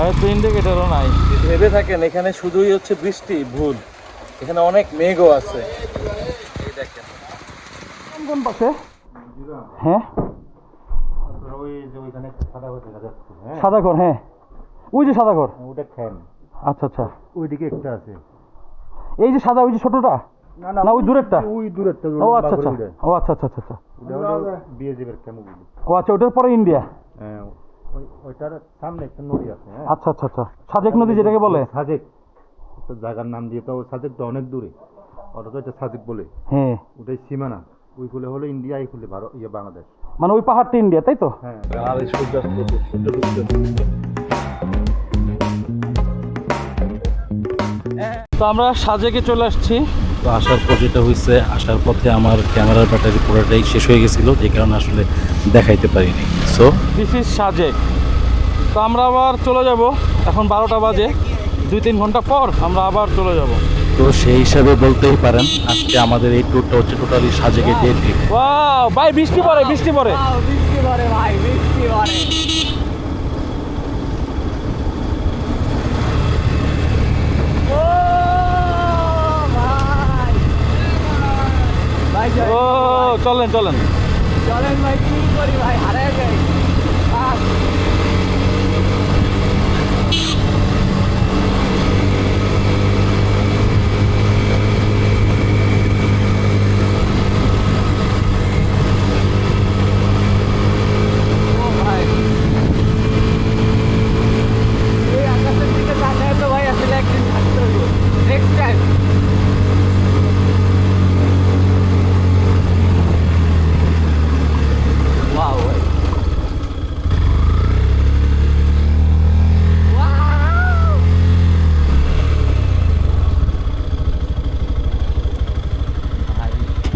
ভাইয়ের তো ইন্ডিকেটারও নাই। ভেবে থাকেন এখানে শুধুই হচ্ছে বৃষ্টি, ভুল, এখানে অনেক মেঘও আছে। এই দেখেন কোন পাশে? হ্যাঁ ওই যে ওইখানে সাদা ঘর দেখা যাচ্ছে। হ্যাঁ সাদা ঘর, হ্যাঁ ওই যে সাদা ঘর, ওটা ফ্যান। আচ্ছা আচ্ছা, ওইদিকে একটা আছে। এই যে সাদা, ওই যে ছোটটা না ওই দূরেরটা? ওই দূরেরটা। ও আচ্ছা আচ্ছা, ও আচ্ছা আচ্ছা আচ্ছা আচ্ছা, বিএজিবের কেমন? ও আচ্ছা, ওটার পরে ইন্ডিয়া। হ্যাঁ ওইটার সামনে একটা নদী আছে। হ্যাঁ আচ্ছা আচ্ছা আচ্ছা, সাজেক নদী যেটাকে বলে। সাজেক একটা জায়গার নাম দিয়ে, তো সাজেক তো অনেক দূরে, ওটা তো এটা সাজেক বলে। হ্যাঁ ওটাই সীমানা, ওই ফুলে হলো ইন্ডিয়া, এই ফুলে ভারত, ইয়ে বাংলাদেশ। মানে ওই পাহাড়টা ইন্ডিয়া, তাই তো? হ্যাঁ। তো আমরা সাজেকে চলে আসছি। তো আসার পর যেটা হয়েছে, আসার পথে আমার ক্যামেরার ব্যাটারি পুরোটাই শেষ হয়ে গেছিলো, যে কারণে আসলে দেখাইতে পারিনি। So this is Sajek. তো আমরা আবার চলে যাব, এখন 12টা বাজে, 2-3 ঘন্টা পর আমরা আবার চলে যাব। তো সেই হিসাবে বলতেই পারেন আজকে আমাদের এই ট্যুরটা হচ্ছে টোটালি সাজেকে ডে ট্রিপ। ওয়াও ভাই, বৃষ্টি পড়ে, বৃষ্টি পড়ে, বৃষ্টি পড়ে ভাই, বৃষ্টি পড়ে। ও ভাই, ভাই ও চলেন চলেন। চলেন ভাই, কি করি ভাই, হারিয়ে যাই।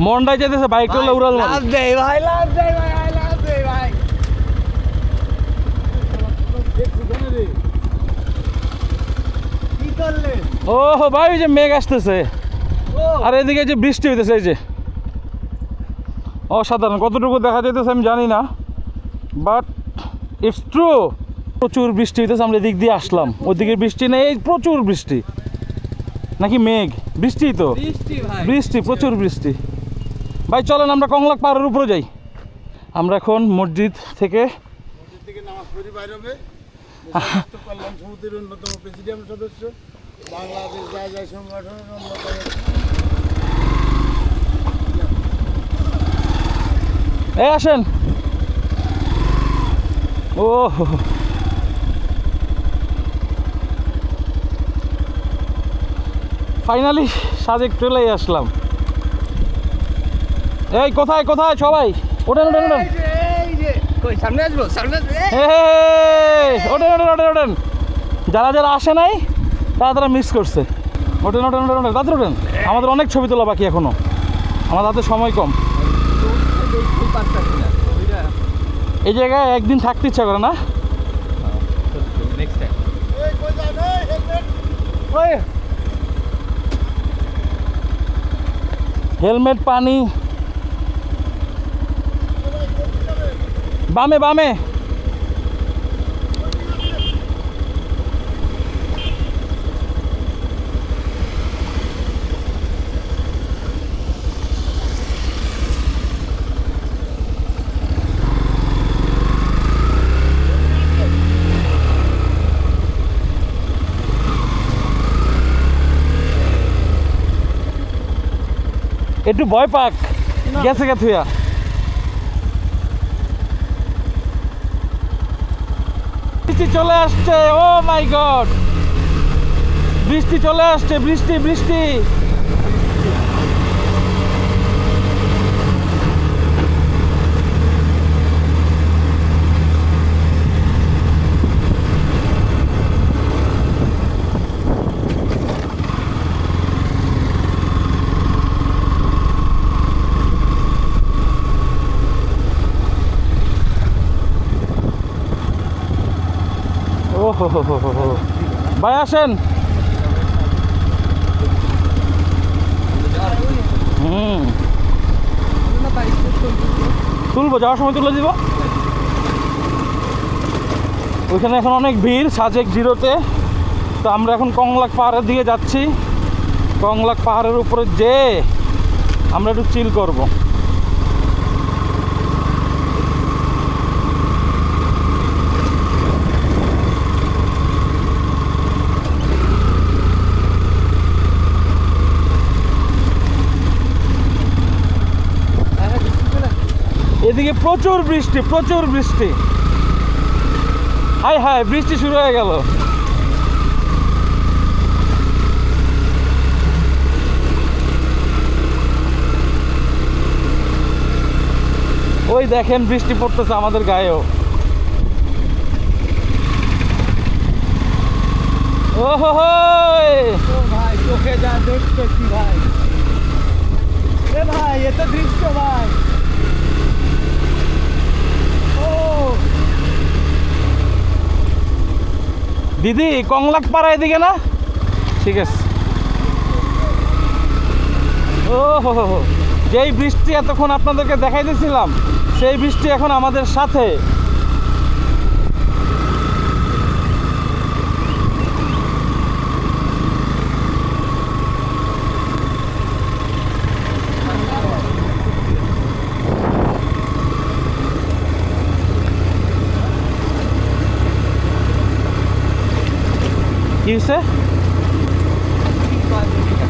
মনটাই যেতেছে বাইক করলে উড়াল মারি। লাভ দেই ভাই, লাভ দেই ভাই, লাভ দেই ভাই। কি করলে? ও ভাই, ওই যে মেঘ আসতেছে, আর এদিকে যে বৃষ্টি হইতেছে, এই যে অসাধারণ। কতটুকু দেখা যাইতেছে আমি জানি না, বাট ইটস ট্রু। প্রচুর বৃষ্টি হইতেছে, আমরা এদিক দিয়ে আসলাম, ওইদিকে বৃষ্টি নেই, এই প্রচুর বৃষ্টি। নাকি মেঘ? বৃষ্টি তো, বৃষ্টি ভাই, বৃষ্টি, প্রচুর বৃষ্টি। ভাই চলেন আমরা কংলাক পাহাড়ের উপরে যাই। আমরা এখন মসজিদ থেকে নামাজ পড়ি বাইরে হবে। কল্যাণ সমিতির অন্যতম প্রেসিডিয়াম সদস্য, বাংলাদেশ যায় যায় সংগঠনের অন্যতম। এই আসেন। ও ফাইনালি সাজেক চলেই আসলাম। এই কোথায় কোথায় সবাই? ওঠেন ওঠেন ওঠেন, এই যে কই সামনে আসবো, সামনে আসবো। ওঠেন ওঠেন ওঠেন ওঠেন। যারা যারা আসে নাই তারা তারা মিস করছে। ওঠেন ওঠেন ওঠেন ওঠেন, তাদের ওঠেন। আমাদের অনেক ছবি তোলা বাকি এখনো, আমাদের হাতে সময় কম। এই জায়গায় একদিন থাকতে ইচ্ছা করে না? হেলমেট, পানি, বামে বামে। একটু ভয় পাক, গেছে গে থুয়া। বৃষ্টি চলে আসছে, ও মাই গড, বৃষ্টি চলে আসছে, বৃষ্টি বৃষ্টি। ও হো হো হো হো, ভাই আসেন। তুলবো, যাওয়ার সময় তুলে দিব। ওইখানে এখন অনেক ভিড় সাজেক জিরোতে। তো আমরা এখন কংলাক পাহাড়ের দিকে যাচ্ছি। কংলাক পাহাড়ের উপরে যেয়ে আমরা একটু চিল করব। এদিকে প্রচুর বৃষ্টি, প্রচুর বৃষ্টি। হায় হায়, বৃষ্টি শুরু হয়ে গেল। ওই দেখেন বৃষ্টি পড়তেছে আমাদের গায়েও। ও হো হো, ও ভাই চোখে যা দেখতেছি ভাই, এ ভাই এ তো দৃশ্য ভাই। ও দিদি কংলাক পাড়া এদিকে না? ঠিক আছে। ও হো হো হো, যেই বৃষ্টি এতক্ষণ আপনাদেরকে দেখাইতেছিলাম সেই বৃষ্টি এখন আমাদের সাথে। কি হয়েছে?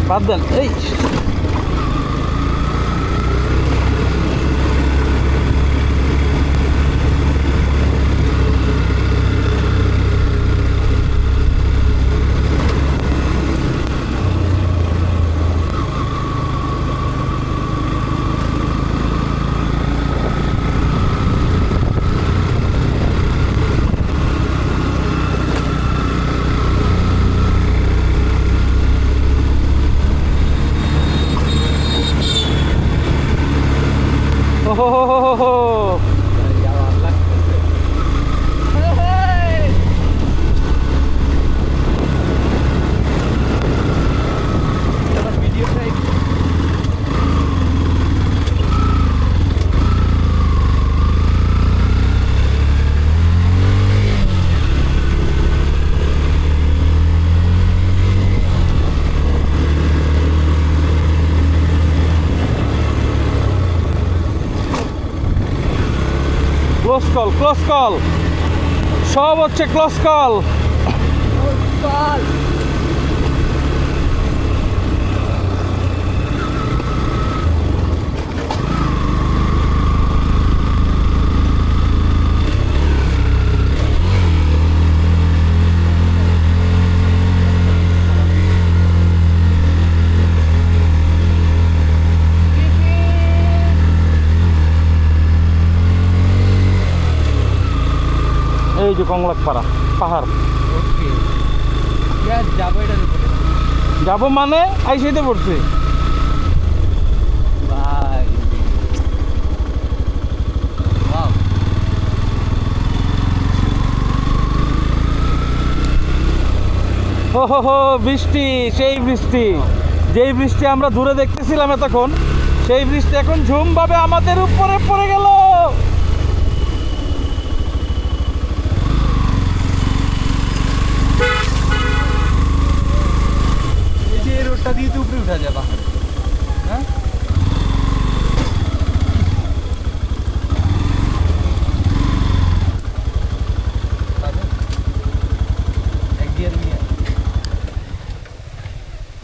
বাদ দেন। এই হো হো হো হো হো। ক্লোজ কল, ক্লোজ কল, সব হচ্ছে ক্লোজ কল। চল এই যে কংলাক পাড়া পাহাড়। ওকে যাবো এটার উপরে যাবো মানে আইসাইতে পড়ছি ভাই। ওয়াও হো হো হো, বৃষ্টি, সেই বৃষ্টি, যেই বৃষ্টি আমরা দূরে দেখতেছিলাম এতক্ষণ, সেই বৃষ্টি এখন ঝুমভাবে আমাদের উপরে পড়ে গেল। এই যে রোডটা দিয়ে তো উপরে উঠা যায় পাহাড়। হ্যাঁ এক গিয়ার নিয়ে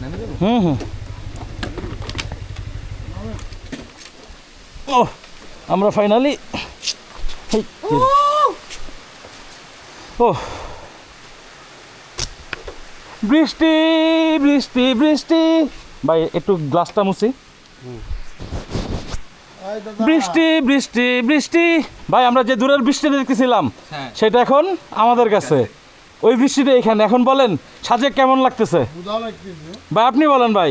নামে দেবো। হুম হুম। ও আমরা ফাইনালি ও বৃষ্টি বৃষ্টি বৃষ্টি। ভাই একটু গ্লাসটা মুছি। এই দাদা, বৃষ্টি বৃষ্টি বৃষ্টি। ভাই আমরা যে দূরের বৃষ্টি দেখতেছিলাম হ্যাঁ। সেটা এখন আমাদের কাছে। ওই বৃষ্টিটা এখানে। এখন বলেন সাজেক কেমন লাগতেছে? বুঝা লাগতেছে। ভাই আপনি বলেন ভাই।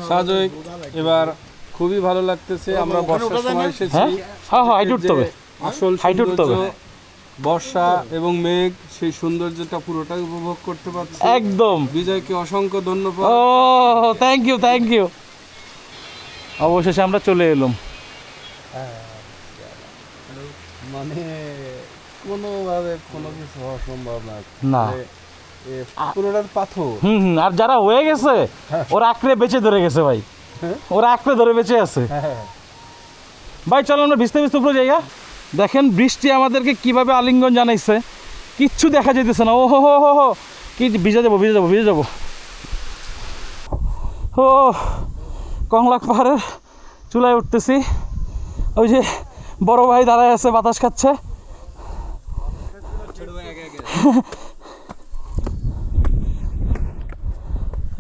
সাজেক এবার খুবই ভালো লাগতেছে। আমরা বর্ষার সময় এসেছি। হ্যাঁ হ্যাঁ হ্যাঁ, হাইট উঠতে হবে। আসল হাইট উঠতে হবে। সৌন্দর্য বর্ষা এবং মেঘ, সেই সৌন্দর্যটা পুরোটাই উপভোগ করতে পারছি। একদম। বিজয়কে অসংখ্য ধন্যবাদ। ও থ্যাংক ইউ থ্যাংক ইউ। অবশেষে আমরা চলে এলাম। মানে কোনোভাবে কোনো কিছু হওয়া সম্ভব না না পুরোটার পাথর। আর যারা হয়ে গেছে ওরা আঁকড়ে বেঁচে ধরে গেছে ভাই, ওরা আঁকড়ে ধরে বেঁচে আছে। ভাই চলো আমরা ভিজতে ভিজতে উপরে জায়গা দেখেন, বৃষ্টি আমাদেরকে কিভাবে আলিঙ্গন জানাইছে, কিচ্ছু দেখা যেতেছে না। ও হো হো হো হো, কি ভিজে যাবো ভিজে যাবো ভিজে যাবো। ও কংলাক পাহাড়ের চুলায় উঠতেছি, ওই যে বড় ভাই দাঁড়ায় আছে বাতাস খাচ্ছে।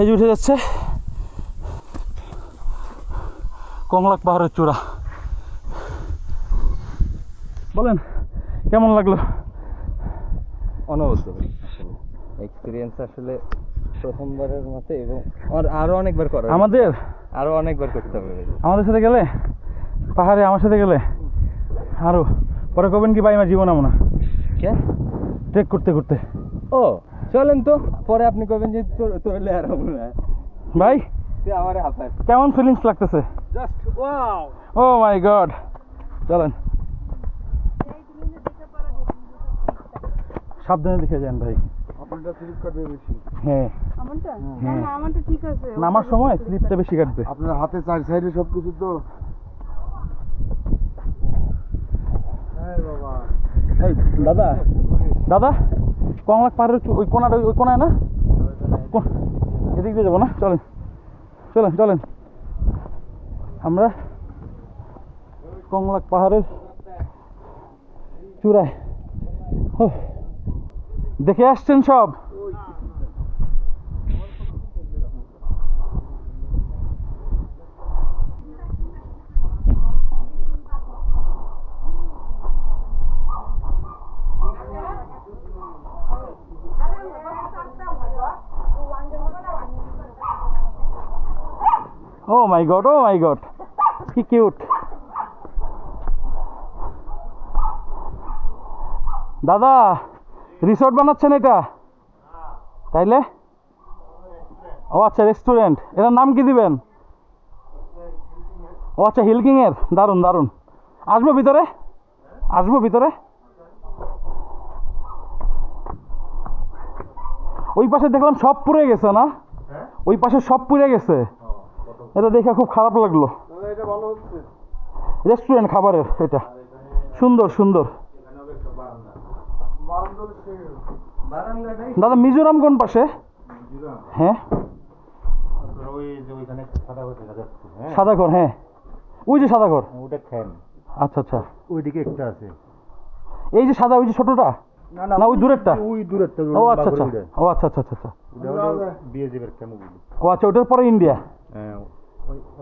এই যে উঠে যাচ্ছে কংলাক পাহাড়ের চূড়া। বলেন কেমন লাগলো? অনবদ্য এক্সপিরিয়েন্স আসলে প্রথমবারের মতো, এবং আরো অনেকবার করা, আরো অনেকবার করতে হবে। আমাদের সাথে গেলে পাহাড়ে, আমার সাথে গেলে আরো পরে কবেন কি ভাই আমার জীবন আমো না কে ট্রেক করতে করতে। ও চলেন তো, পরে আপনি কবেন যে তোরলে আর হবে না ভাই তুই আমার হাফার। কেমন ফিলিংস লাগতেছে? Just wow. Oh my god, চলেন সাবধানে দেখে যান ভাই। আপনারটা স্লিপ কাটবে বেশি। হ্যাঁ আমারটা না না আমারটা ঠিক আছে। নামার সময় স্লিপটা বেশি কাটবে। আপনার হাতে চার সাইডে সব কিছু তো। বাবা এই দাদা দাদা কংলাক পাহাড়ের ওই কোনাটা, ওই কোনায় না, এদিক দিয়ে যাবো না? চলেন চলেন চলেন, আমরা কংলাক পাহাড়ের চূড়ায়। দেখে আসছেন সব? Oh my god, oh my god, কি কিউট। দাদা রিসোর্ট বানাচ্ছেন এটা তাইলে? ও আচ্ছা রেস্টুরেন্ট, এটার নাম কি দিবেন? ও আচ্ছা হিলকিং এর, দারুণ দারুণ। আসবো ভিতরে, আসবো ভিতরে। ওই পাশে দেখলাম সব পুড়ে গেছে না? ওই পাশে সব পুড়ে গেছে, এটা দেখে খুব খারাপ লাগলো। রেস্টুরেন্ট খাবারের এটা সুন্দর সুন্দর। দাদা মিজোরাম কোন পাশে? হ্যাঁ সাদা ঘর, হ্যাঁ ওই যে সাদা ঘর, ওটা খ্যান। আচ্ছা আচ্ছা ওইদিকে একটা আছে। এই যে সাদা, ওই যে ছোটটা না ওই দূরেরটা? ওই দূরেরটা। ও আচ্ছা আচ্ছা, ও আচ্ছা আচ্ছা আচ্ছা আচ্ছা, বিএজিবের ক্যাম্প। ও আচ্ছা ওটার পরে ইন্ডিয়া। হ্যাঁ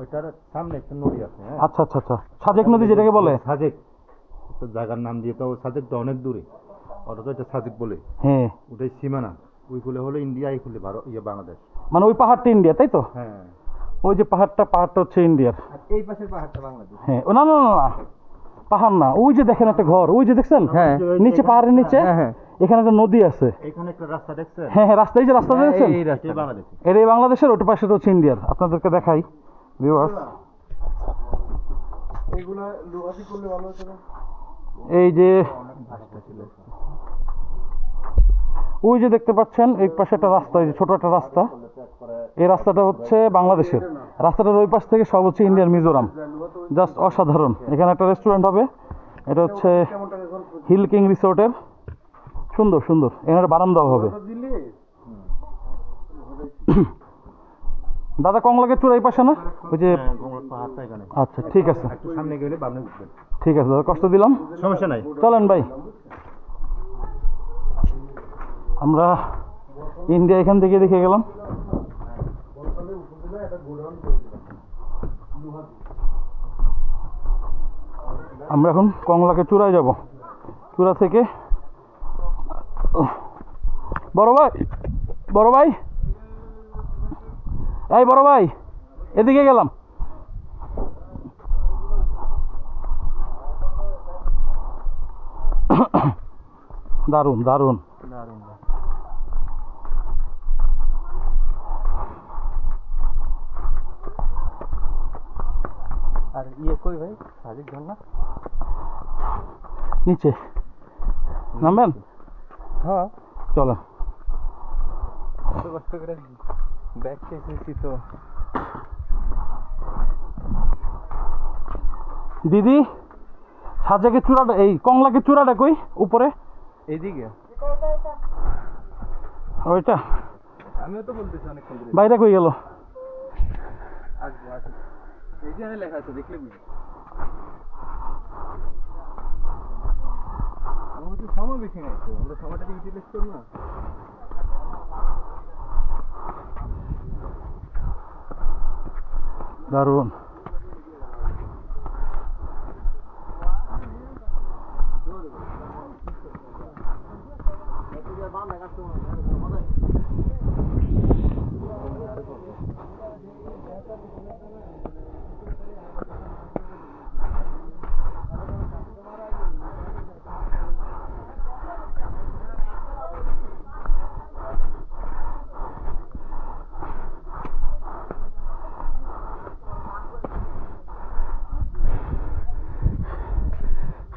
ওইটার সামনে একটা নদী আছে। হ্যাঁ আচ্ছা আচ্ছা আচ্ছা, সাজেক নদী যেটাকে বলে। সাজেক তো জায়গার নাম দিয়ে, তো সাজেকটা অনেক দূরে, ওটা তো এটা সাজেক বলে। হ্যাঁ ওটাই সীমানা, ওই ফুলে হলো ইন্ডিয়া, এই ফুলে ভারত, বাংলাদেশ। মানে ওই পাহাড়টা ইন্ডিয়া তাই তো? হ্যাঁ ওই যে পাহাড়টা হচ্ছে ইন্ডিয়ার। এই পাশের পাহাড়টা বাংলাদেশ। হ্যাঁ না না না না, পাহাড় না, ওই যে দেখেন একটা ঘর, ওই যে দেখছেন? হ্যাঁ নিচে পাহাড়ের নিচে হ্যাঁ এখানে একটা নদী আছে। এখানে একটা রাস্তা দেখছেন? হ্যাঁ হ্যাঁ রাস্তা, এই যে রাস্তা দেখছেন, এই রাস্তা এটাই বাংলাদেশ। এটা এই বাংলাদেশের, ওটা পাশে হচ্ছে ইন্ডিয়ার। আপনাদেরকে দেখাই ভিউয়ার্স, এগুলা লোহাদি করলে ভালো হতো না? এই যে ওই যে দেখতে পাচ্ছেন এই পাশে একটা রাস্তা, এই যে ছোট একটা রাস্তা, এই রাস্তাটা হচ্ছে বাংলাদেশের। রাস্তাটার ওই পাশ থেকে সব হচ্ছে ইন্ডিয়ার, মিজোরাম। জাস্ট অসাধারণ। এখানে একটা রেস্টুরেন্ট হবে, এটা হচ্ছে হিল কিং রিসোর্টের। সুন্দর সুন্দর, এখানে একটা বারান্দাও হবে। দাদা কংলাকের চূড়া এই পাশে না? ওই যে পাহাড়টা এখানে। আচ্ছা ঠিক আছে, একটু সামনে গেলে বামে উঠবেন। ঠিক আছে দাদা, কষ্ট দিলাম, সমস্যা নাই। চলেন ভাই। আমরা ইন্ডিয়া এখান থেকে দেখে গেলাম। আমরা এখন কংলাকে চূড়ায় যাব। চূড়া থেকে বড় ভাই, বড় ভাই, এই বড় ভাই এদিকে গেলাম। দারুণ দারুণ। আর ইয়ে কই ভাই সাজেক ঝর্ণা? নিচে নামবেন? হ্যাঁ চলো। এত কষ্ট করে ব্যাগ এসেছি তো। দিদি সাজেকের চূড়াটা, এই কংলাকের চূড়াটা কই উপরে? এইদিকে ওইটা আমিও তো বলতেছি অনেকক্ষণ ধরে বাইরে কই গেল? আসবো আসবো। এইখানে লেখা আছে দেখলে বুঝি। আমাদের তো সময় বেশি নাই তো, আমরা সময়টাকে ইউটিলাইজ করবো না। দারুণ।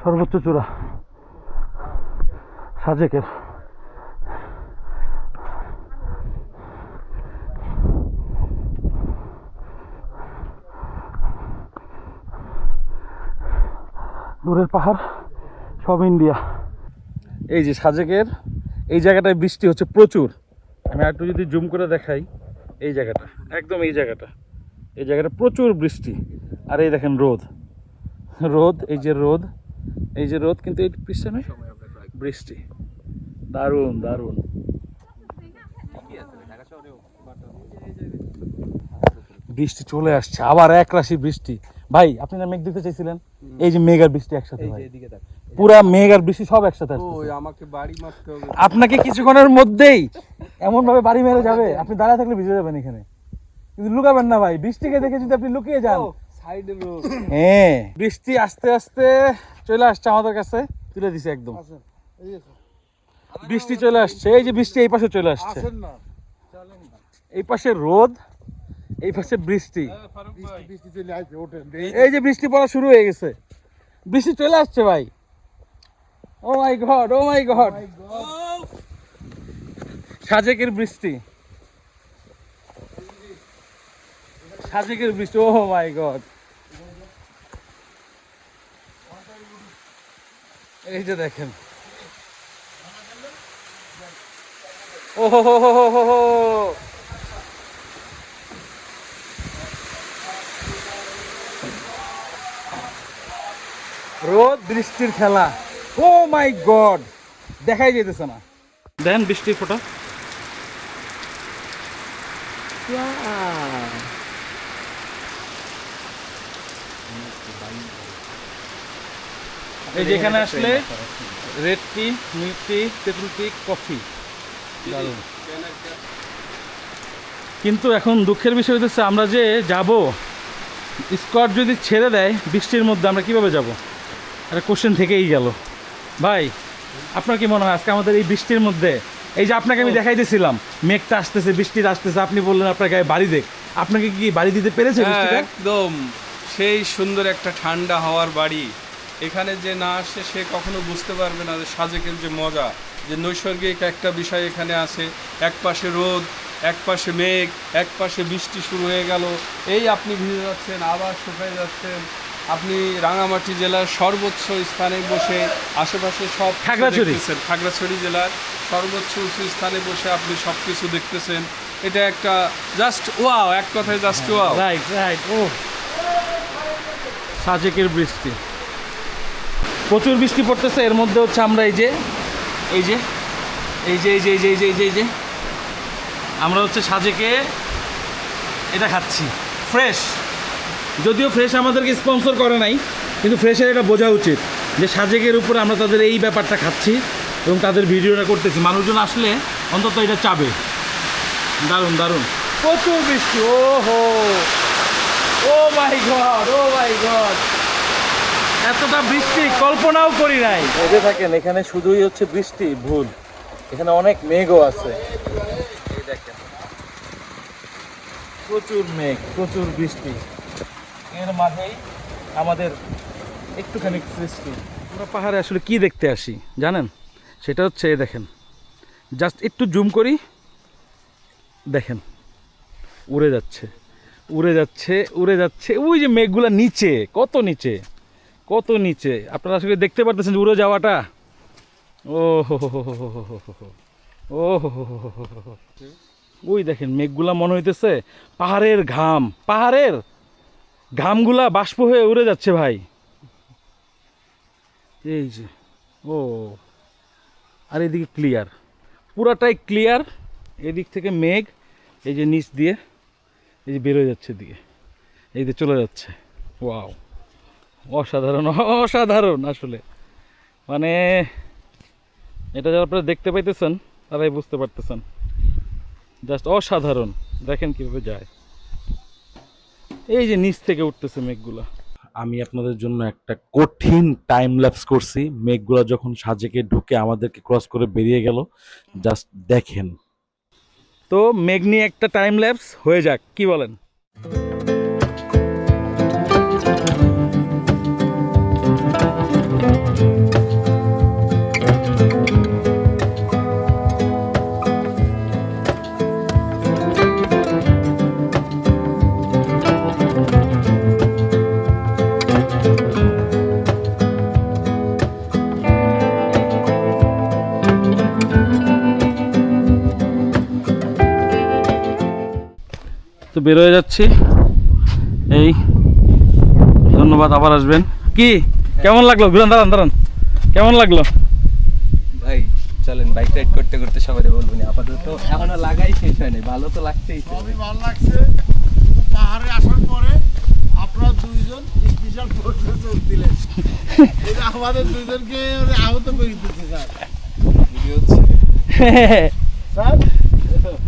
সর্বোচ্চ চূড়া সাজেকের। দূরের পাহাড় সব ইন্ডিয়া। এই যে সাজেকের এই জায়গাটায় বৃষ্টি হচ্ছে প্রচুর। আমি একটু যদি জুম করে দেখাই, এই জায়গাটা একদম এই জায়গাটা প্রচুর বৃষ্টি। আর এই দেখেন রোদ, এই যে রোদ, কিন্তু এই পিছনে বৃষ্টি। দারুণ দারুণ। বৃষ্টি চলে আসছে, আবার এক রাশি বৃষ্টি। ভাই আপনি না মেঘ দিতে চাইছিলেন, এই যে মেঘ আর বৃষ্টি একসাথে, ভাই পুরা মেঘ আর বৃষ্টি সব একসাথে আসছে। আমাকে বাড়ি মারতে হবে। আপনাকে কিছুক্ষণের মধ্যেই এমন ভাবে বাড়ি মেরে যাবে, আপনি দাঁড়ায় থাকলে ভিজে যাবেন এখানে। কিন্তু লুকাবেন না ভাই, বৃষ্টিকে দেখে যদি আপনি লুকিয়ে যান। হ্যাঁ, বৃষ্টি আস্তে আস্তে চলে আসছে আমাদের কাছে, তুলে দিছে একদম। বৃষ্টি চলে আসছে, এই যে বৃষ্টি এই পাশে চলে আসছে, এই পাশে রোদ, এই পাশে বৃষ্টি। এই যে বৃষ্টি পড়া শুরু হয়ে গেছে, বৃষ্টি চলে আসছে ভাই। ও my god, O my god, সাজেকের বৃষ্টি, সাজেকের বৃষ্টি, ও মাই গড। এই যে দেখেন, ও হো হো হো হো হো, রোদ বৃষ্টির খেলা। ও মাই গড, দেখাই যেতেছে না। দেন বৃষ্টির ফোঁটা। এই যে এখানে আসলে রেড টি, মিল্ক টি, তেঁতুল টি, কফি, দারুণ। কিন্তু এখন দুঃখের বিষয় হচ্ছে আমরা যে যাব, স্কট যদি ছেড়ে দেয় বৃষ্টির মধ্যে, আমরা কিভাবে যাব? একটা কোশ্চেন থেকেই গেল। ভাই আপনার কি মনে হয় আজকে আমাদের এই বৃষ্টির মধ্যে, এই যে আপনাকে আমি দেখাই দিয়েছিলাম মেঘটা আসতেছে, বৃষ্টিটা আসতেছে, আপনি বললেন আপনার গায়ে বাড়ি দেখ, আপনাকে কি বাড়ি দিতে পেরেছে বৃষ্টিটা? একদম সেই সুন্দর একটা ঠান্ডা হাওয়ার বাড়ি। এখানে যে না আসে সে কখনো বুঝতে পারবে না যে সাজেকের যে মজা, যে নৈসর্গিক একটা বিষয় এখানে আছে। এক পাশে রোদ, এক পাশে মেঘ, এক পাশে বৃষ্টি শুরু হয়ে গেল, এই আপনি ভিজে যাচ্ছেন, আবার শুকায় যাচ্ছেন। আপনি রাঙামাটি জেলার সর্বোচ্চ স্থানে বসে আশেপাশে সব খাগড়াছড়ি জেলার সর্বোচ্চ উঁচু স্থানে বসে আপনি সব কিছু দেখতেছেন। এটা একটা জাস্ট ওয়াও, এক কথায় জাস্ট ওয়াও। Right right. ও সাজেকের বৃষ্টি, প্রচুর বৃষ্টি পড়তেছে। এর মধ্যে হচ্ছে আমরা এই যে আমরা হচ্ছে সাজেকে এটা খাচ্ছি ফ্রেশ। যদিও ফ্রেশ আমাদেরকে স্পন্সর করে নাই, কিন্তু ফ্রেশের এটা বোঝা উচিত যে সাজেকের উপরে আমরা তাদের এই ব্যাপারটা খাচ্ছি এবং তাদের ভিডিওটা করতেছি। মানুষজন আসলে অন্তত এটা চাবে। দারুণ দারুণ, প্রচুর বৃষ্টি। ও হো, ও my god, O my god, এতটা বৃষ্টি কল্পনাও করি নাই। ভেবে থাকেন এখানে শুধুই হচ্ছে বৃষ্টি ভুল, এখানে অনেক মেঘও আছে। এই দেখেন প্রচুর মেঘ, প্রচুর বৃষ্টি, এর মাঝেই আমাদের একটুখানি সৃষ্টি। আমরা পাহাড়ে আসলে কি দেখতে আসি জানেন? সেটা হচ্ছে এই দেখেন, জাস্ট একটু জুম করি, দেখেন উড়ে যাচ্ছে উড়ে যাচ্ছে উড়ে যাচ্ছে। ওই যে মেঘগুলা নিচে, কত নিচে কত নিচে, আপনারা আসলে দেখতে পারতেছেন উড়ে যাওয়াটা। ও হো হো হো হো হো হো হো, ও হো হো হো হো হো হো। ওই দেখেন মেঘগুলা মনে হইতেছে পাহাড়ের ঘাম, পাহাড়ের ঘামগুলা বাষ্প হয়ে উড়ে যাচ্ছে ভাই। এই যে, ও আর এদিকে ক্লিয়ার, পুরাটাই ক্লিয়ার। এদিক থেকে মেঘ এই যে নিচ দিয়ে এই যে বেরোয় যাচ্ছে দিকে, এই যে চলে যাচ্ছে। ওয়াও, অসাধারণ অসাধারণ আসলে, মানে এটা যারা আপনারা দেখতে পাইতেছেন তারাই বুঝতে পারতেছেন, জাস্ট অসাধারণ। দেখেন কীভাবে যায়, এই যে নিচ থেকে উঠতেছে মেঘগুলা। আমি আপনাদের জন্য একটা কঠিন টাইম ল্যাপস করছি, মেঘগুলো যখন সাজেকে ঢুকে আমাদেরকে ক্রস করে বেরিয়ে গেল, জাস্ট দেখেন। তো মেঘ নিয়ে একটা টাইম ল্যাপস হয়ে যাক, কি বলেন? তো বেরোয় যাচ্ছি, এই ধন্যবাদ, আবার আসবেন। কি কেমন লাগলো? ঘুরান, দাঁড়ান দাঁড়ান, কেমন লাগলো ভাই? চলেন বাইক রাইড করতে করতে সবাই বলবো না, আপাতত এখনো লাগাই শেষ হয়নি, ভালো তো লাগছেই। সবই ভালো লাগছে, কিন্তু পাহাড়ে আসার পরে আপনারা দুইজন স্পেশাল ফোর্সে যোগ দিলেন, এটা আমাদের দুইজনকে আহত করে দিতেছে স্যার। স্যার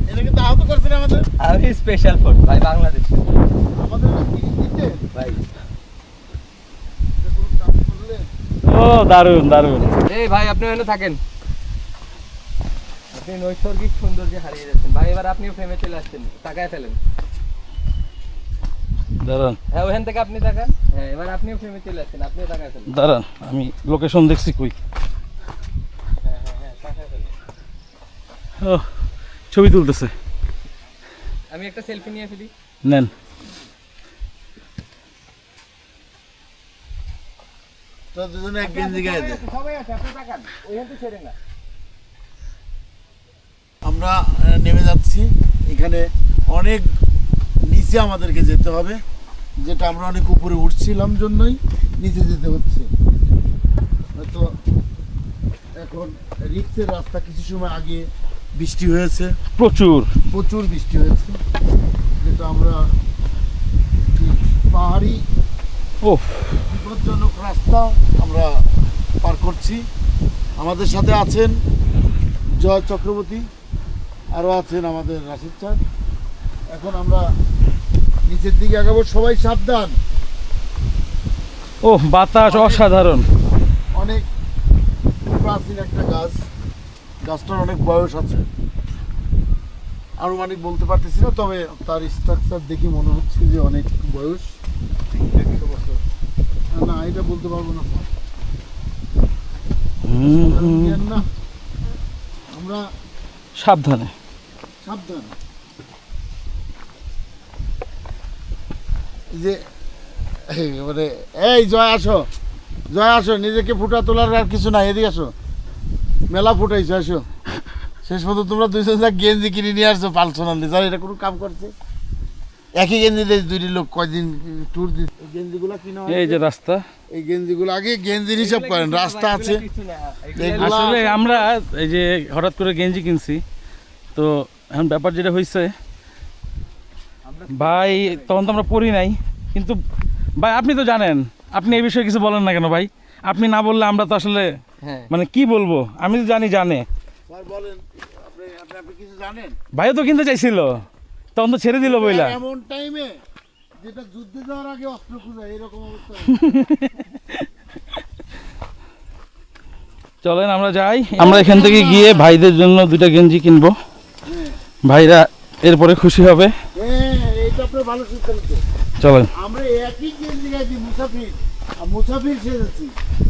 এটা কিন্তু আহত করছেন আমাদের। আমি স্পেশাল ফোর্স ভাই, বাংলাদেশে আমাদের দিতে ভাই। কোনো কাজ করলে ও দারুণ দারুণ। এই ভাই আপনি ওখানে থাকেন, আপনি নৈসর্গিক সৌন্দর্যে হারিয়ে যাচ্ছেন ভাই। এবার আপনিও ফ্রেমে চলে আসছেন, তাকায় ফেলেন। দাঁড়ান হ্যাঁ ওখান থেকে আপনি তাকান, হ্যাঁ এবার আপনিও ফ্রেমে চলে আসছেন, আপনিও তাকায় ফেলেন। দাঁড়ান, আমি লোকেশন দেখছি কই। হ্যাঁ হ্যাঁ হ্যাঁ তাকায় ফেলেন। ও ছবি তুলতেছে, আমি একটা সেলফি নিয়ে ফেলি। নেন। তো দুজনে এক গেঞ্জি গায়ে দেন। সবাই আছে, আপনি তাকান, ওখান থেকে ছেড়ে না। আমরা নেমে যাচ্ছি, এখানে অনেক নিচে আমাদেরকে যেতে হবে, যেটা আমরা অনেক উপরে উঠছিলাম জন্যই নিচে যেতে হচ্ছে। তো এখন রিক্সের রাস্তা, কিছু সময় আগে বৃষ্টি হয়েছে, প্রচুর প্রচুর বৃষ্টি হয়েছে, যেটা আমরা ঠিক পাহাড়ি ও বিপজ্জনক রাস্তা আমরা পার করছি। আমাদের সাথে আছেন জয় চক্রবর্তী, আরও আছেন আমাদের রাশিদ স্যার। এখন আমরা নিচের দিকে আগাবো, সবাই সাবধান। ও বাতাস অসাধারণ। অনেক প্রাচীন একটা গাছ, গাছটার অনেক বয়স আছে, আনুমানিক বলতে পারতেছি না, তবে তার স্ট্রাকচার দেখে মনে হচ্ছে যে অনেক বয়স, 100 বছর। না এটা বলতে পারবো না স্যার, না আমরা সাবধানে। সাবধান। যে মানে এই জয় আসো, জয় আসো, নিজেকে ফুটা তোলার আর কিছু নাই, এদিকে আসো, মেলা ফুটাইছো, আসো। শেষ পর্যন্ত তোমরা দুইজন যা গেঞ্জি কিনে নিয়ে আসছো পার্সোনালি, যারা এটা কোনো কাম করছে, একই গেঞ্জি দিয়ে দুইটি লোক কয়দিন ট্যুর দিচ্ছে। এই গেঞ্জিগুলো কিনা এই যে রাস্তা, এই গেঞ্জিগুলো আগে গেঞ্জির হিসাব করেন, রাস্তা আছে এগুলা। আসলে আমরা এই যে হঠাৎ করে গেঞ্জি কিনছি, তো এখন ব্যাপার যেটা হয়েছে ভাই, তখন তো আমরা পড়ি নাই, কিন্তু ভাই আপনি তো জানেন, আপনি এই বিষয়ে কিছু বলেন না কেন ভাই? আপনি না বললে আমরা তো আসলে হ্যাঁ মানে কি বলবো, আমি তো জানি জানে। স্যার বলেন, আপনি কিছু জানেন? ভাইও তো কিনতে চাইছিল, তখন তো ছেড়ে দিল বইলা। এমন টাইমে যেটা যুদ্ধে যাওয়ার আগে অস্ত্র খোঁজা, এরকম অবস্থা। চলেন আমরা যাই, আমরা এখান থেকে গিয়ে ভাইদের জন্য দুইটা গেঞ্জি কিনবো, ভাইরা এরপরে খুশি হবে। হ্যাঁ এইটা আপনার ভালো সিদ্ধান্ত। চলেন। আমরা একই গেঞ্জি গাইছি, মুসাফির, আর মুসাফির সেজেছি।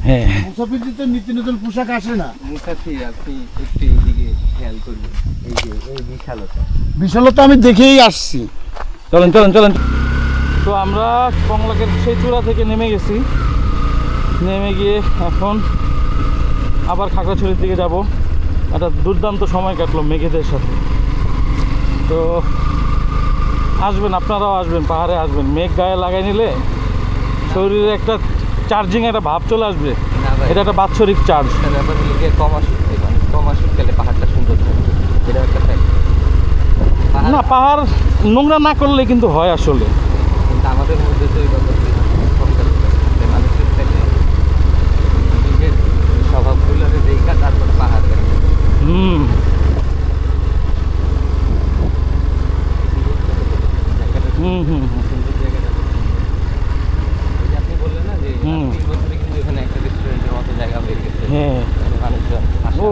হ্যাঁ মুসাফিরদের তো নিত্য নতুন পোশাক আসে না। মুসাফির আপনি একটু এইদিকে খেয়াল করবেন, এই যে এই বিশালতা। বিশালতা আমি দেখেই আসছি। চলেন চলেন চলেন। তো আমরা কংলাকের সেই চূড়া থেকে নেমে গেছি, নেমে গিয়ে এখন আবার খাগড়াছড়ির দিকে যাব। একটা দুর্দান্ত সময় কাটলো মেঘেদের সাথে। তো আসবেন, আপনারাও আসবেন, পাহাড়ে আসবেন। মেঘ গায়ে লাগাই নিলে শরীরে একটা চার্জিং একটা ভাব চলে আসবে। না ভাই, এটা একটা বাৎসরিক চার্জ। একটা ব্যাপার হলো গিয়ে কম আসুক, কম আসুক গেলে পাহাড়টা সুন্দর থাকবে, এটা একটা ফ্যাক্ট। না, পাহাড় নোংরা না করলে কিন্তু হয় আসলে। কিন্তু আমাদের মধ্যে তো এই ব্যাপারটা কম থাকবে। মানুষের থেকে নিজের স্বভাবগুলোরে দেখা তারপর পাহাড় দেখে। হুম, হুম হুম হুম। সুন্দর জায়গাটা। ওই যে আপনি বললেন না যে হুম। 3 বছরে কিন্তু এখানে একটা রেস্টুরেন্টের মতো জায়গা হয়ে গেছে। হ্যাঁ, এখানে মানুষজন আসে। ও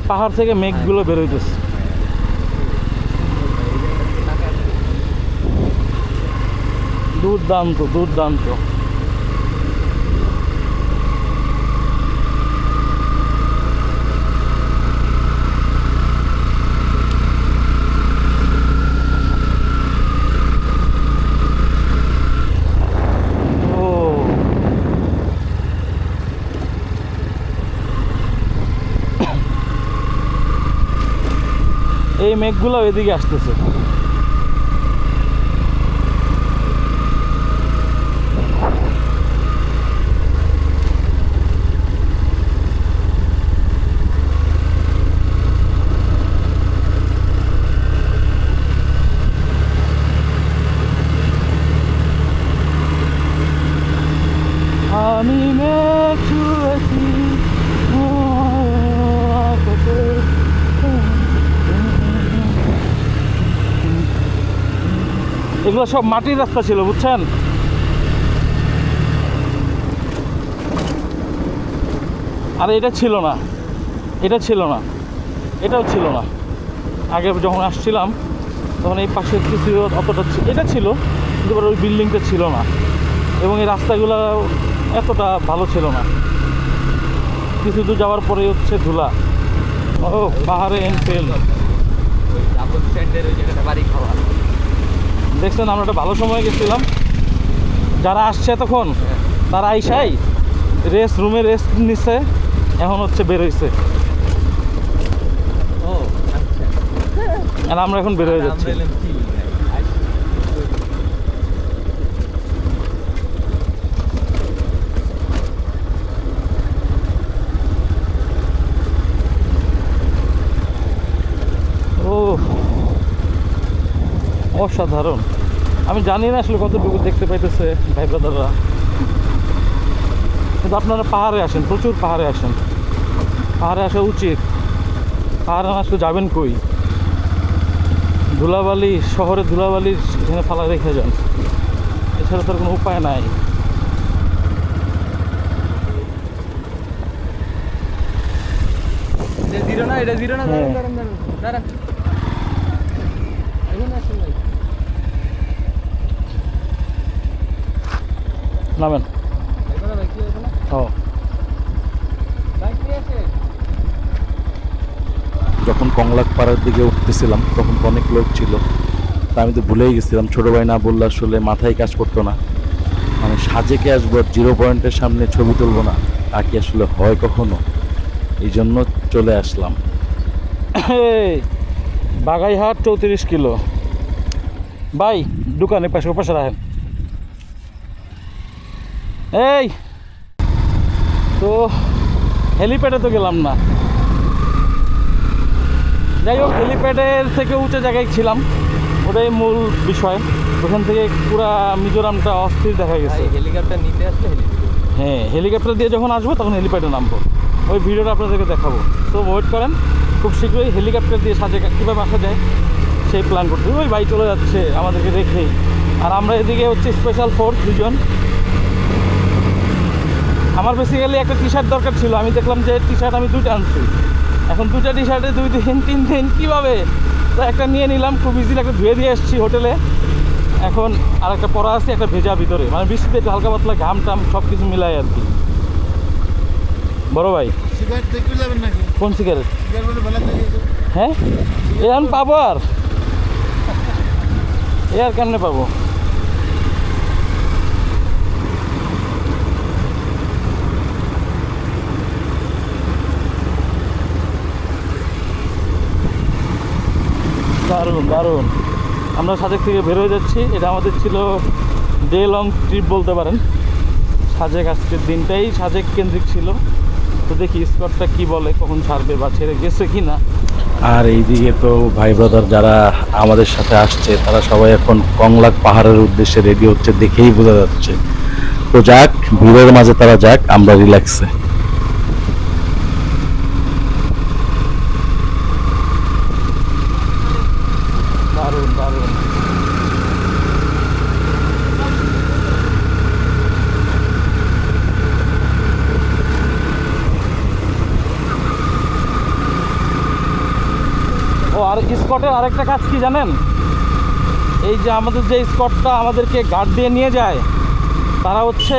পাহাড় থেকে মেঘগুলো বেরোইতেছে। দুর্দান্ত দুর্দান্ত। ও এই মেঘগুলো এদিকে আসতেছে। আমি মেঘ ছুঁয়েছি আকাশে। এগুলো সব মাটির রাস্তা ছিল, বুঝছেন? আর এটা ছিল না, এটা ছিল না, এটাও ছিল না। আগে যখন আসছিলাম তখন এই পাশে কিছু অতটা এটা ছিল, কিন্তু ওই বিল্ডিংটা ছিল না, এবং এই রাস্তাগুলো এতটা ভালো ছিল না। কিছু দূর যাওয়ার পরে হচ্ছে ধুলা। ও পাহাড়ে এনফিল্ড ওই ডাবল স্ট্যান্ডের ওই জায়গাটা বাড়ি খাওয়া। দেখছেন, আমরা একটা ভালো সময় গেছিলাম। যারা আসছে তখন তারা আইসাই রেস্ট রুমে রেস্ট নিচ্ছে, এখন হচ্ছে বেরোইছে। ও আচ্ছা, আর আমরা এখন বের হয়ে যাচ্ছি। আমরা এলাম কি ও অসাধারণ। আমি জানি না আসলে কতটুকু দেখতে পাইতেছে ভাই ব্রাদাররা, কিন্তু আপনারা পাহাড়ে আসেন, প্রচুর পাহাড়ে আসেন। পাহাড়ে আসা উচিত। পাহাড়ে না আসলে যাবেন কই? ধুলাবালি, শহরে ধুলাবালি এখানে ফালা রেখে যান, এছাড়া তার কোনো উপায় নাই। এটা জিরো না, এটা জিরো না। হ্যাঁ। দাঁড়ান দাঁড়ান দাঁড়ান দাঁড়ান, এখন আসুন ভাই। নামেন। এখানে ভাই কি হয়েছে না? ও ভাই কি আছে? যখন কংলাক পাড়ার দিকে উঠতেছিলাম তখন তো অনেক লোক ছিল, তা আমি তো ভুলেই গেছিলাম। ছোটো ভাই না বললে আসলে মাথায় কাজ করতো না। মানে সাজেকে আসবো আর 0 পয়েন্টের সামনে ছবি তুলবো না, তা কি আসলে হয় কখনো? এই জন্য চলে আসলাম। এই বাগাইহাট 34 কিলো। ভাই দোকানে পাশে পাশে রাখেন। এই তো হেলিপ্যাডে তো গেলাম না। যাই হোক, হেলিপ্যাডের থেকে উঁচু জায়গায় ছিলাম, ওটাই মূল বিষয়। ওখান থেকে পুরা মিজোরামটা অস্থির দেখা ভাই গেছে। হেলিকপ্টার নিতে আসলে হেলিকপ্টার। হ্যাঁ, হেলিকপ্টার দিয়ে যখন আসবো তখন হেলিপ্যাডে নামবো, ওই ভিডিওটা আপনাদেরকে দেখাবো। তো ওয়েট করেন, খুব শীঘ্রই হেলিকপ্টার দিয়ে সাজে কীভাবে আসা যায় সেই প্ল্যান করতে। ওই ভাই চলে যাচ্ছে আমাদেরকে রেখেই, আর আমরা এদিকে হচ্ছে স্পেশাল ফোর্স দুজন। আমার বেসিক্যালি একটা টি শার্ট দরকার ছিল, আমি দেখলাম যে টি শার্ট আমি 2টা আনছি। এখন 2টা টি শার্টে 2 দিন 3 দিন কীভাবে, তো একটা নিয়ে নিলাম, খুব ইজিলি একটা ধুয়ে দিয়ে এসেছি হোটেলে। এখন আর একটা পরা আছে, একটা ভেজা ভিতরে, মানে বৃষ্টিতে একটু হালকা পাতলা ঘাম টাম সব কিছু মিলাই আর কি। বড় ভাই সিগারেট দেখতে যাবেন নাকি? কোন সিগারেট? সিগারেট বলে বেলা থেকে হ্যাঁ এ আমি পাবো আর এ আর কেমনে পাবো? দারুণ দারুণ। আমরা সাজেক থেকে বের হয়ে যাচ্ছি। এটা আমাদের ছিল ডে লং ট্রিপ বলতে পারেন। সাজেক আজকের দিনটাই সাজেক কেন্দ্রিক ছিল। তো দেখি স্কটটা কি বলে, কখন ছাড়বে বা ছেড়ে গেছে কি না। আর এইদিকে তো ভাই ব্রাদার যারা আমাদের সাথে আসছে তারা সবাই এখন কংলাক পাহাড়ের উদ্দেশ্যে রেডি হচ্ছে, দেখেই বোঝা যাচ্ছে। তো যাক, ভিড়ের মাঝে তারা যাক, আমরা রিল্যাক্সে। দারুণ দারুণ। ও আর স্কটের আরেকটা কাজ কি জানেন? এই যে আমাদের যে স্কটটা আমাদেরকে গার্ড দিয়ে নিয়ে যায়, তারা হচ্ছে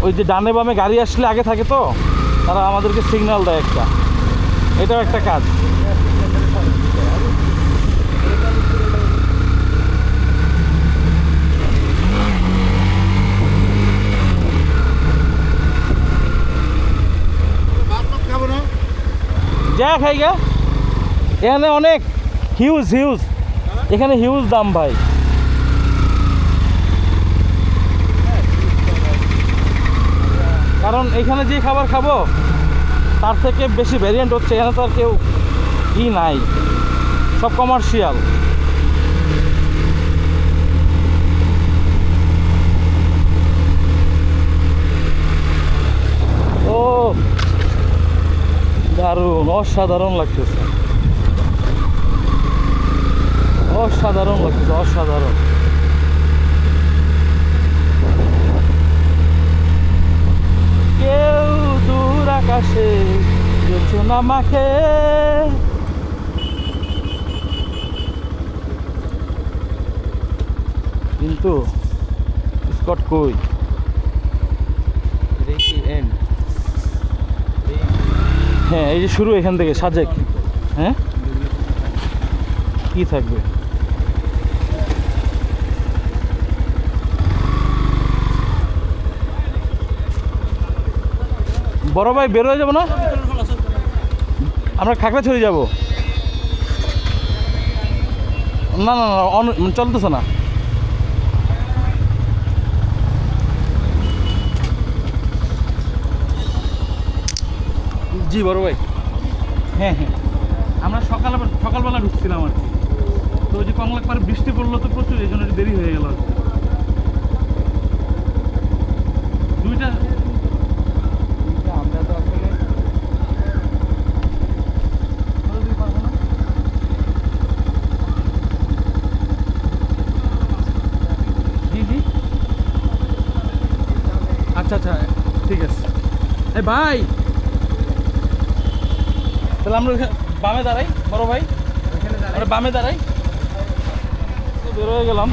ওই যে ডানে বামে গাড়ি আসলে আগে থাকে, তো তারা আমাদেরকে সিগন্যাল দেয় একটা। এটাও একটা কাজ। খাবো না? যা খাই গা, এখানে অনেক হিউজ হিউজ, এখানে হিউজ দাম ভাই। কারণ এখানে যে খাবার খাবো তার থেকে বেশি ভ্যারিয়েন্ট হচ্ছে। এখানে তো আর কেউ নাই, সব কমার্শিয়াল। ও দারুণ, অসাধারণ লাগতেছে, অসাধারণ লাগতেছে, অসাধারণ। কেউ দূর আকাশে যোচনা মাখে, কিন্তু স্কট কই? এটাই কি এন্ড? হ্যাঁ এই যে শুরু এখান থেকে সাজেক। হ্যাঁ কি থাকবে? বড় ভাই বের হয়ে যাবো না? আমরা খাগড়াছড়ি যাব। না না না চলতেছে না। জি বড় ভাই, হ্যাঁ হ্যাঁ আমরা সকালবেলা ঢুকছিলাম আর কি। তো ওই যে কমলাক পারে বৃষ্টি পড়লো তো প্রচুর, এই জন্য একটু দেরি হয়ে গেল আর কি। দুইটা আমরা তো আসলে জি জি আচ্ছা আচ্ছা ঠিক আছে। এই ভাই তাহলে আমরা ওইখানে বামে দাঁড়াই, বড় ভাই আমরা বামে দাঁড়াই। তো বের হয়ে গেলাম।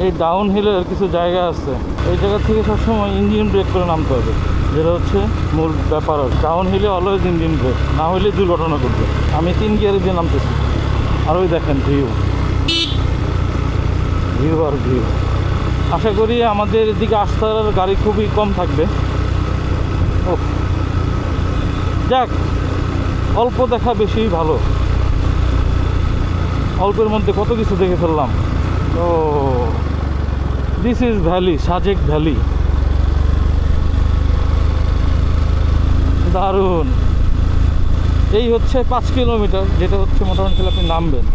এই ডাউন হিলের কিছু জায়গা আছে, ওই জায়গা থেকে সবসময় ইঞ্জিন ব্রেক করে নামতে হবে, যেটা হচ্ছে মূল ব্যাপার। ডাউন হিলে অলওয়েজ ইঞ্জিন ব্রেক, না হলে দুর্ঘটনা ঘটবে। আমি 3 গিয়ারে দিয়ে নামতেছি, আর ওই দেখেন ভিউ, ভিউ আর ভিউ। আশা করি আমাদের এদিকে আস্তার গাড়ি খুবই কম থাকবে। ও যাক, অল্প দেখা বেশি ভালো। অল্পের মধ্যে কত কিছু দেখে ফেললাম। Oh this is valley, Sajek valley. দারুণ। এই হচ্ছে 5 কিলোমিটার, যেটা হচ্ছে মোটামুটি আপনি নামবেন,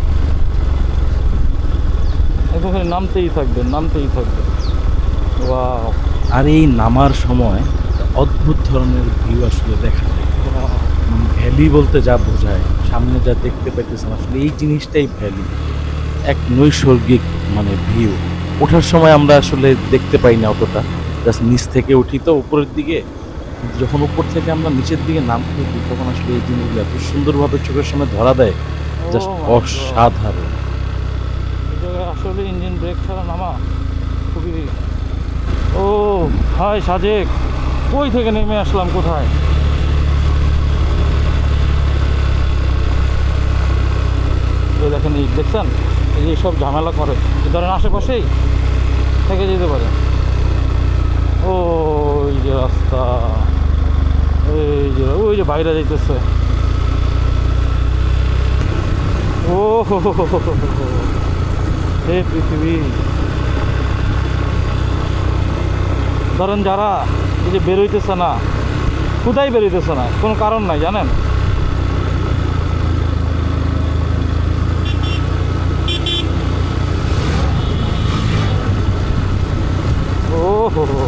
এখানে নামতেই থাকবেন, নামতেই থাকবেন। ওয়াও। আর এই নামার সময় অদ্ভুত ধরনের ভিউ আসলে দেখা যায়। ভ্যালি বলতে যা বোঝায়, সামনে যা দেখতে পাইতেছেন আসলে এই জিনিসটাই ভ্যালি, এক নৈসর্গিক মানে ভিউ। ওঠার সময় আমরা আসলে দেখতে পাই না অতটা, জাস্ট নিচ থেকে উঠি তো উপরের দিকে, কিন্তু যখন উপর থেকে আমরা নিচের দিকে নামতে উঠি তখন আসলে এই জিনিসগুলো এত সুন্দরভাবে চোখের সামনে ধরা দেয়, জাস্ট Oh my God. অসাধারণ। এই জায়গায় আসলে ইঞ্জিন ব্রেক ছাড়া নামা খুবই। ও হাই সাজেক, ওই থেকে নেমে আসলাম কোথায়, এই দেখেন, এই দেখছেন, এই যে সব ঝামেলা করে, এই ধরেন আশেপাশেই থেকে যেতে পারে। ওই যে রাস্তা, ওই যে বাইরে যাইতেছে। ও হে পৃথিবী। ধরেন যারা এই যে বেরোইতেছে না, কোথায় বেরোইতেছে না, কোনো কারণ নাই জানেন, ও হো হো।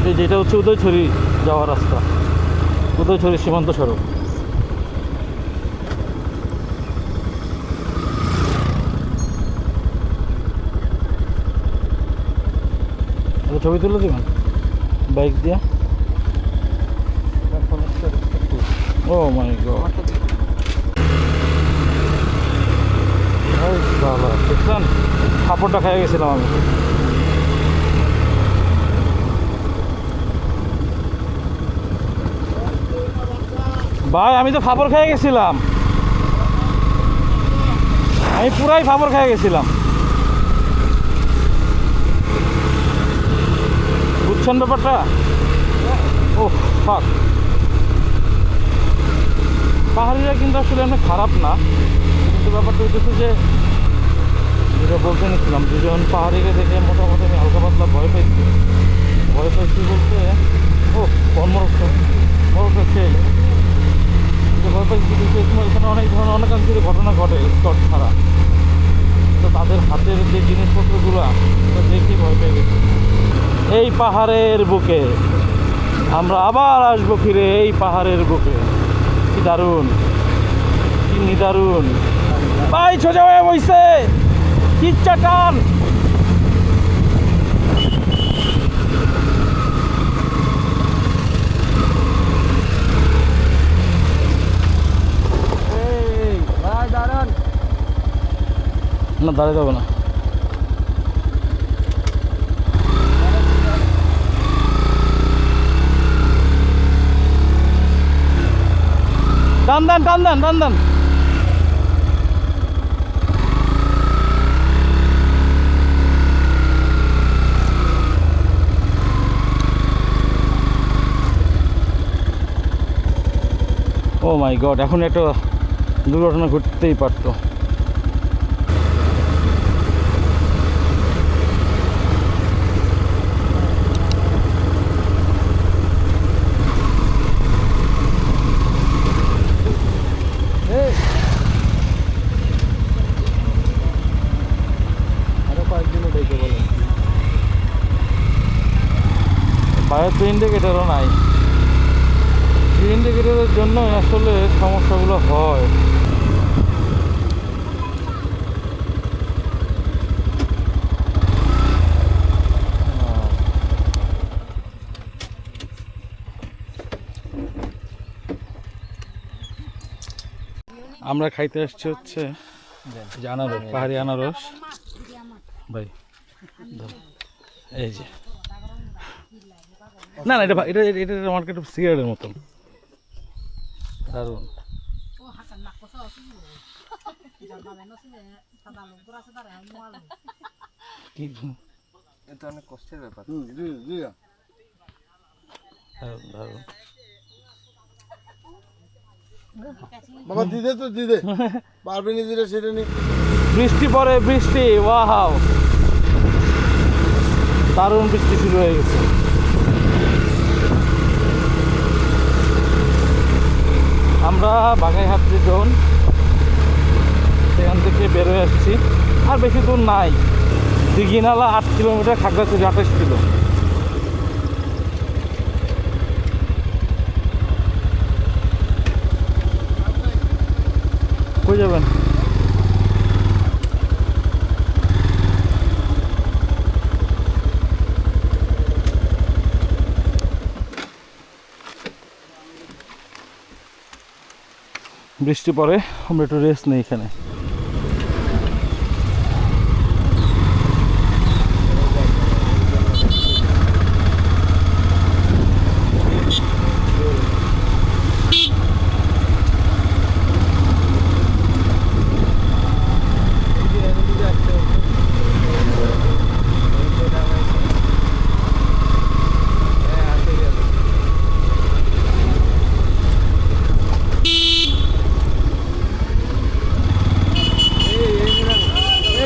এই যেটা হচ্ছে উদয়ছড়ি যাওয়ার রাস্তা, উদয়ছড়ি সীমান্ত সড়ক। ছবি তুলে দেবেন বাইক দিয়ে। ও মাই গড, দেখছেন কাপড়টা খেয়ে গেছিলাম আমি। ভাই আমি তো ফাপড় খেয়ে গেছিলাম, আমি পুরাই ফাপড় খেয়ে গেছিলাম, বুঝছেন ব্যাপারটা? ও ফাক, পাহাড়িরা কিন্তু আসলে এমনি খারাপ না, কিন্তু ব্যাপারটা হচ্ছে যে যেটা বলতে নিচ্ছিলাম, দুজন পাহাড়িকে দেখে মোটামুটি আমি হালকা পাতলা ভয় পাইছি বলতে, ও কর্মরক্ষ সেই ভয় পাইছি। এখানে অনেক ধরনের অনেকাংশের ঘটনা ঘটে স্টট ছাড়া, তো তাদের হাতের যে জিনিসপত্রগুলো দেখেই ভয় পেয়ে গেছি। এই পাহাড়ের বুকে আমরা আবার আসবো ফিরে, এই পাহাড়ের বুকে। কি দারুণ, কি নিদারুণ। ভাই সোজা হয়ে বইছে, কি চাটান। না দাঁড়িয়ে যাবে না, টান দেন টান দেন টান দেন। ও মাই গড, এখন একটা দুর্ঘটনা ঘটতেই পারতো। বাইরে তো ইন্ডিকেটারও নাই, ইন্ডিকেটারের জন্য আসলে সমস্যাগুলো হয়। আমরা খাইতে আসছি হচ্ছে যে আনারস, পাহাড়ি আনারস। ভাই এই যে, না না, এটা এটা এটা মার্কেট সিগারেটের মতন দারুণ। কি এটা অনেক কষ্টের ব্যাপার। দারুণ দারুণ। বাবা দিদে তো দিদে পারবে নি দিলে সেটা নি। বৃষ্টি পরে বৃষ্টি, ওয়াও দারুণ বৃষ্টি শুরু হয়ে গেছে। আমরা বাগাইহাট যে জোন সেখান থেকে বেরোয় আসছি, আর বেশি দূর নাই। Dighinala 8 kilometre, Khagrachari 28 kilo. কই যাবেন? বৃষ্টি পড়ে, আমরা একটু রেস্ট নেই এখানে।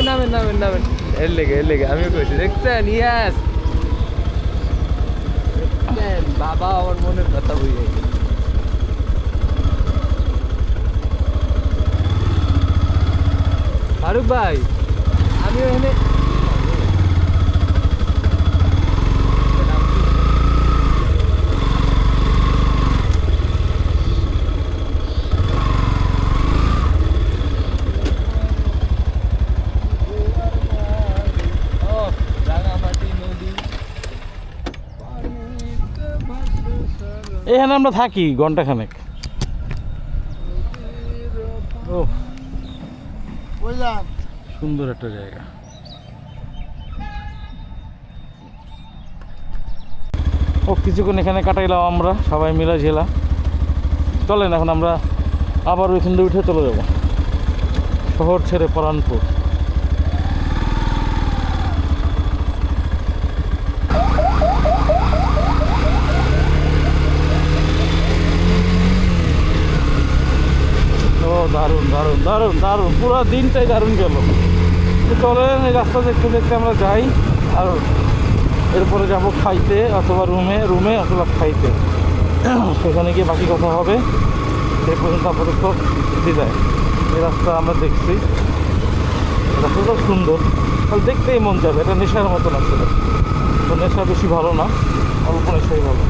নামেন নামেন নামেন, এর লেগে আমিও কইছি, দেখছেন? ইয়াস, বাবা আমার মনের কথা বুঝে গেছে। ফারুক ভাই, আমিও এখানে এখানে আমরা থাকি ঘন্টাখানেক। ও ওই যান। সুন্দর একটা জায়গা। ও কিছুক্ষণ এখানে কাটাইলাম আমরা সবাই মিলা ঝেলা। চলেন এখন আমরা আবার ওইখান দিয়ে উঠে চলে যাব শহর ছেড়ে পরানপুর। ও দারুণ দারুণ দারুণ দারুণ, পুরো দিনটাই দারুণ গেল। চলেন এই রাস্তা দেখতে দেখতে আমরা যাই, আর এরপরে যাব খাইতে অথবা রুমে অথবা খাইতে। সেখানে গিয়ে বাকি কথা হবে। সেই পর্যন্ত আপাতত বিদায়। এই রাস্তা আমরা দেখছি, রাস্তাটা সুন্দর, তাহলে দেখতেই মন যাবে। এটা নেশার মতন আসলে, তো নেশা বেশি ভালো না, অল্প নেশাই ভালো।